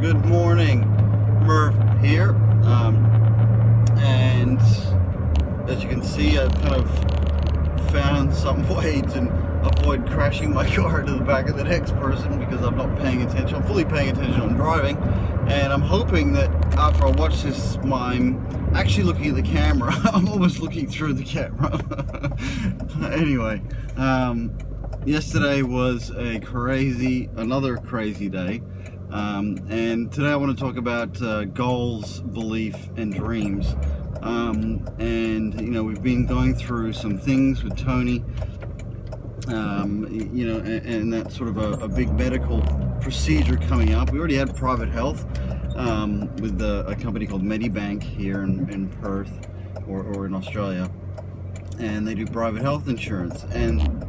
Good morning, Murph here. And as you can see, I've kind of found some way to avoid crashing my car into the back of the next person because I'm not paying attention. I'm fully paying attention on driving, and I'm hoping that after I watch this, I'm actually looking at the camera. I'm almost looking through the camera. Anyway, yesterday was another crazy day. And today I want to talk about goals, belief, and dreams. And you know, we've been going through some things with Toni, you know, and that's sort of a big medical procedure coming up. We already had private health with a company called Medibank here in Perth or in Australia, and they do private health insurance. And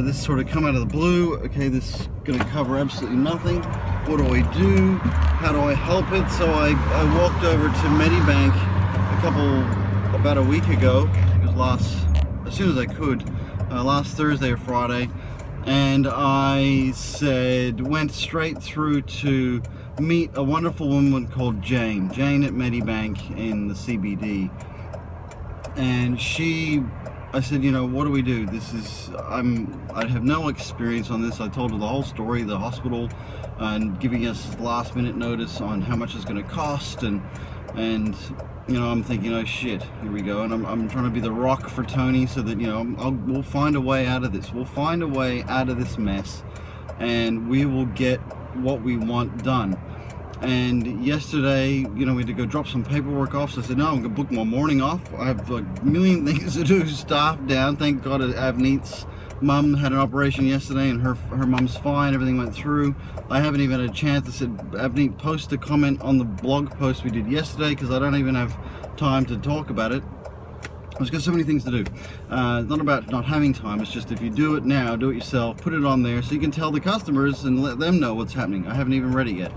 this sort of come out of the blue. Okay, this is going to cover absolutely nothing. What do I do? How do I help it? So I walked over to Medibank about a week ago. It was as soon as I could, last Thursday or Friday, and I went straight through to meet a wonderful woman called Jane at Medibank in the CBD. And I said, you know, what do we do? I have no experience on this. I told her the whole story, the hospital, and giving us last minute notice on how much it's going to cost, and you know, I'm thinking, oh shit, here we go. And I'm trying to be the rock for Toni so that, you know, we'll find a way out of this. We'll find a way out of this mess, and we will get what we want done. And yesterday, you know, we had to go drop some paperwork off. So I said, no, I'm gonna book my morning off. I have a million things to do, staff down. Thank God Avneet's mum had an operation yesterday, and her mum's fine. Everything went through. I haven't even had a chance. I said, Avneet, post a comment on the blog post we did yesterday, because I don't even have time to talk about it. I've got so many things to do. It's not about not having time. It's just, if you do it now, do it yourself, put it on there so you can tell the customers and let them know what's happening. I haven't even read it yet.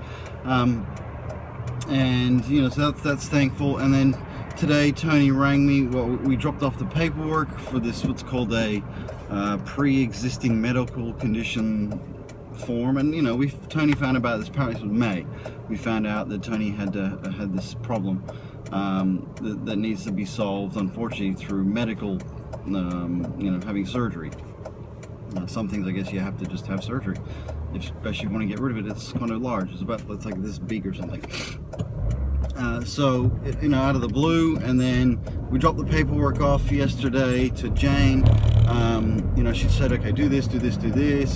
And you know, so that's thankful. And then today Toni rang me. Well, we dropped off the paperwork for this, what's called a pre-existing medical condition form. And you know, Toni found about this, apparently it was May. We found out that Toni had this problem that needs to be solved, unfortunately, through medical, you know, having surgery. Some things, I guess, you have to just have surgery, especially if you want to get rid of it. It's kind of large. It's like this big or something. So, you know, out of the blue, and then we dropped the paperwork off yesterday to Jane. You know, she said, okay, do this.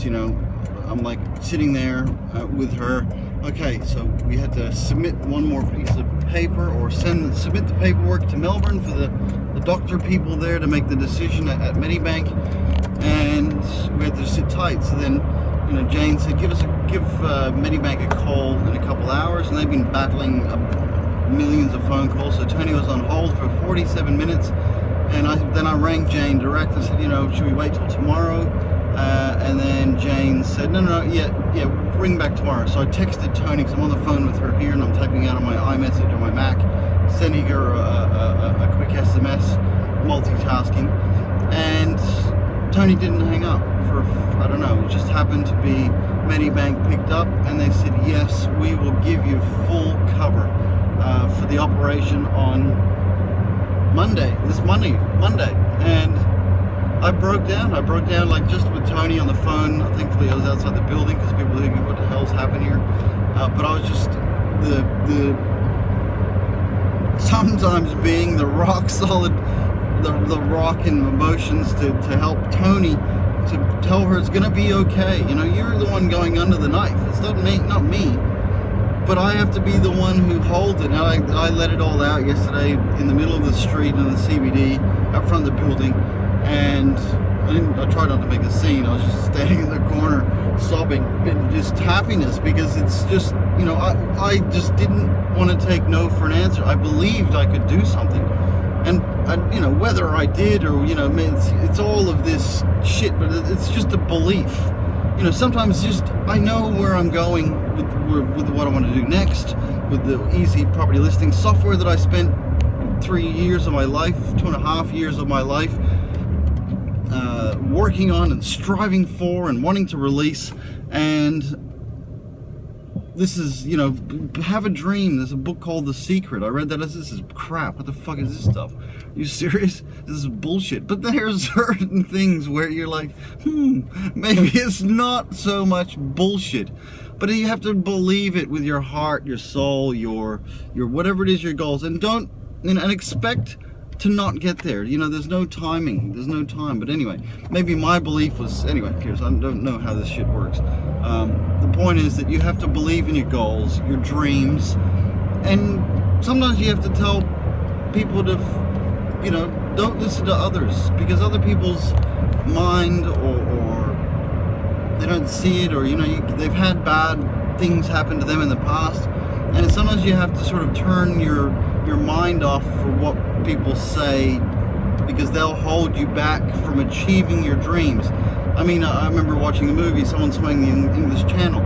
You know, I'm like sitting there with her. Okay, so we had to submit one more piece of paper, or submit the paperwork to Melbourne for the doctor people there to make the decision at Medibank, and we had to sit tight. So then, you know, Jane said, give Medibank a call in a couple hours, and they've been battling millions of phone calls. So Toni was on hold for 47 minutes, and then I rang Jane direct. I said, you know, should we wait till tomorrow? And then Jane said, no, yeah, ring back tomorrow. So I texted Toni, because I'm on the phone with her here, and I'm typing out on my iMessage on my Mac, sending her a quick SMS, multitasking. And Toni didn't hang up for, I don't know, it just happened to be Medibank picked up, and they said, yes, we will give you full cover for the operation on Monday. And I broke down like just with Toni on the phone. Thankfully I was outside the building, because people were thinking, what the hell's happened here? But I was just sometimes being the rock solid, the rock in emotions to help Toni, to tell her it's gonna be okay. You know, you're the one going under the knife. It's not me. But I have to be the one who holds it. Now, I let it all out yesterday in the middle of the street in the CBD, out front of the building, and I tried not to make a scene. I was just standing in the corner, sobbing, and just happiness, because it's just, you know, I just didn't want to take no for an answer. I believed I could do something, and you know, whether I did or, you know, it's all of this shit, but it's just a belief. You know, sometimes just I know where I'm going with what I want to do next, with the easy property listing software that I spent 3 years of my life, 2.5 years of my life working on and striving for and wanting to release. And this is, you know, have a dream. There's a book called The Secret. I read that as, this is crap. What the fuck is this stuff? Are you serious? This is bullshit. But there's certain things where you're like, maybe it's not so much bullshit. But you have to believe it with your heart, your soul, your whatever it is, your goals, and don't, you know, and expect to not get there. You know, there's no timing, there's no time. But anyway, maybe my belief was, anyway, I don't know how this shit works. The point is that you have to believe in your goals, your dreams, and sometimes you have to tell people to, you know, don't listen to others, because other people's mind or they don't see it, or, you know, they've had bad things happen to them in the past, and sometimes you have to sort of turn your mind off for what people say, because they'll hold you back from achieving your dreams. I mean, I remember watching a movie, someone swimming the English Channel,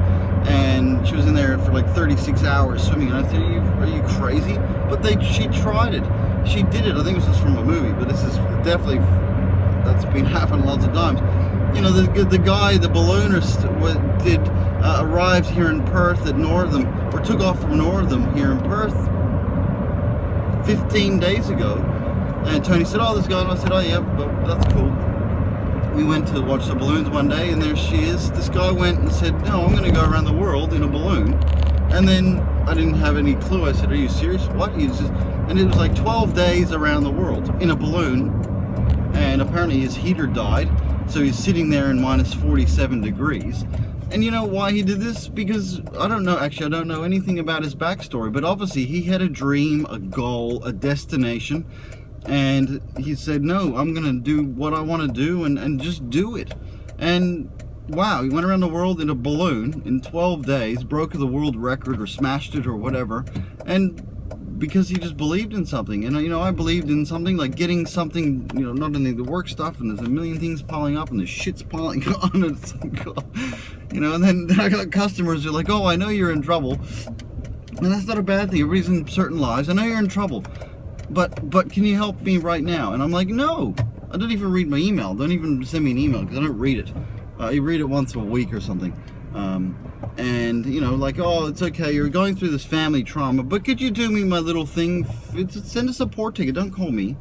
and she was in there for like 36 hours swimming, and I said, are you crazy? But she tried it. She did it. I think it was just from a movie, but this is definitely, that's been happening lots of times. You know, the guy, the balloonist, arrived here in Perth at Northam, or took off from Northam here in Perth 15 days ago. And Tony said, oh, this guy, and I said, oh yeah, but that's cool. We went to watch the balloons one day, and there she is. This guy went and said, no, I'm going to go around the world in a balloon. And then I didn't have any clue. I said, are you serious? What? And it was like 12 days around the world in a balloon. And apparently his heater died, so he's sitting there in minus 47 degrees. And you know why he did this? Because, I don't know, actually I don't know anything about his backstory, but obviously he had a dream, a goal, a destination, and he said, no, I'm gonna do what I want to do, and just do it. And wow, he went around the world in a balloon in 12 days, broke the world record or smashed it or whatever, and because he just believed in something. And you know, I believed in something, like getting something, you know, not only the work stuff, and there's a million things piling up, and the shit's piling on, and it's like, oh, you know, and then I got customers who are like, oh, I know you're in trouble, and that's not a bad thing. Everybody's in certain lives. I know you're in trouble, but can you help me right now? And I'm like, no, I don't even read my email. Don't even send me an email, because I don't read it. You read it once a week or something. And you know, like, oh, it's okay, you're going through this family trauma, but could you do me my little thing? Send a support ticket, don't call me.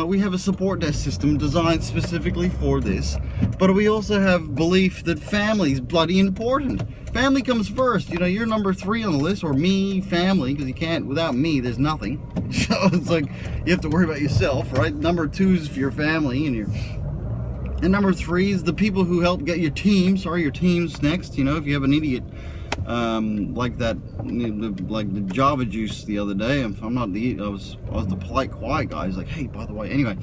We have a support desk system designed specifically for this, but we also have belief that family's bloody important. Family comes first. You know, you're number 3 on the list, or me, family, because you can't, without me, there's nothing. So it's like, you have to worry about yourself, right? Number 2 is for your family, and number 3 is the people who help get your team. Sorry, your team's next. You know, if you have an idiot like that, like the Java Juice the other day. I'm not the, I was the polite, quiet guy. He's like, hey, by the way. Anyway,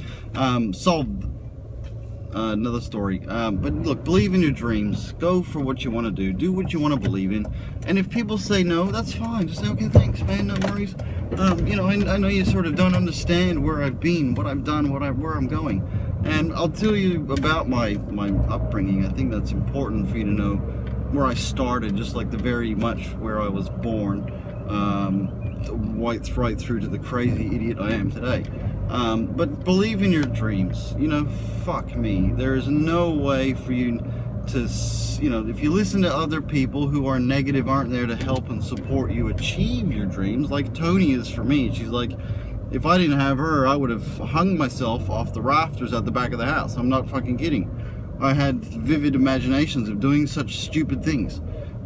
solved another story. But look, believe in your dreams. Go for what you want to do. Do what you want to believe in. And if people say no, that's fine. Just say, okay, thanks, man. No worries. You know, I know you sort of don't understand where I've been, what I've done, where I'm going. And I'll tell you about my upbringing. I think that's important for you to know where I started, just like the very much where I was born, right through to the crazy idiot I am today. But believe in your dreams. You know, fuck me. There is no way for you to, you know, if you listen to other people who are negative, aren't there to help and support you achieve your dreams, like Toni is for me. She's like, if I didn't have her, I would have hung myself off the rafters at the back of the house. I'm not fucking kidding. I had vivid imaginations of doing such stupid things.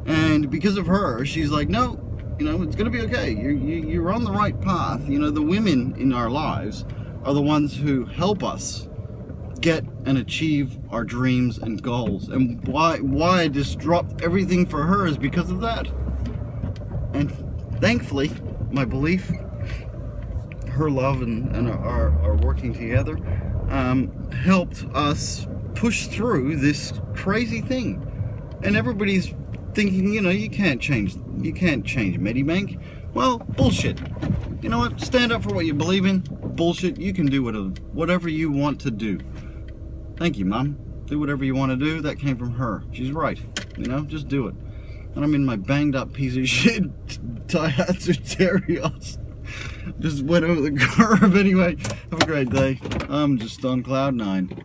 And because of her, she's like, no, you know, it's going to be okay. You're on the right path. You know, the women in our lives are the ones who help us get and achieve our dreams and goals. And why I just dropped everything for her is because of that. And thankfully, my belief, her love and our working together helped us push through this crazy thing. And everybody's thinking, you know, you can't change Medibank. Well, bullshit. You know what? Stand up for what you believe in. Bullshit. You can do whatever you want to do. Thank you, Mom. Do whatever you want to do. That came from her. She's right. You know, just do it. And I'm in my banged up piece of shit Daihatsu Terios. Just went over the curb. Anyway, have a great day. I'm just on cloud 9.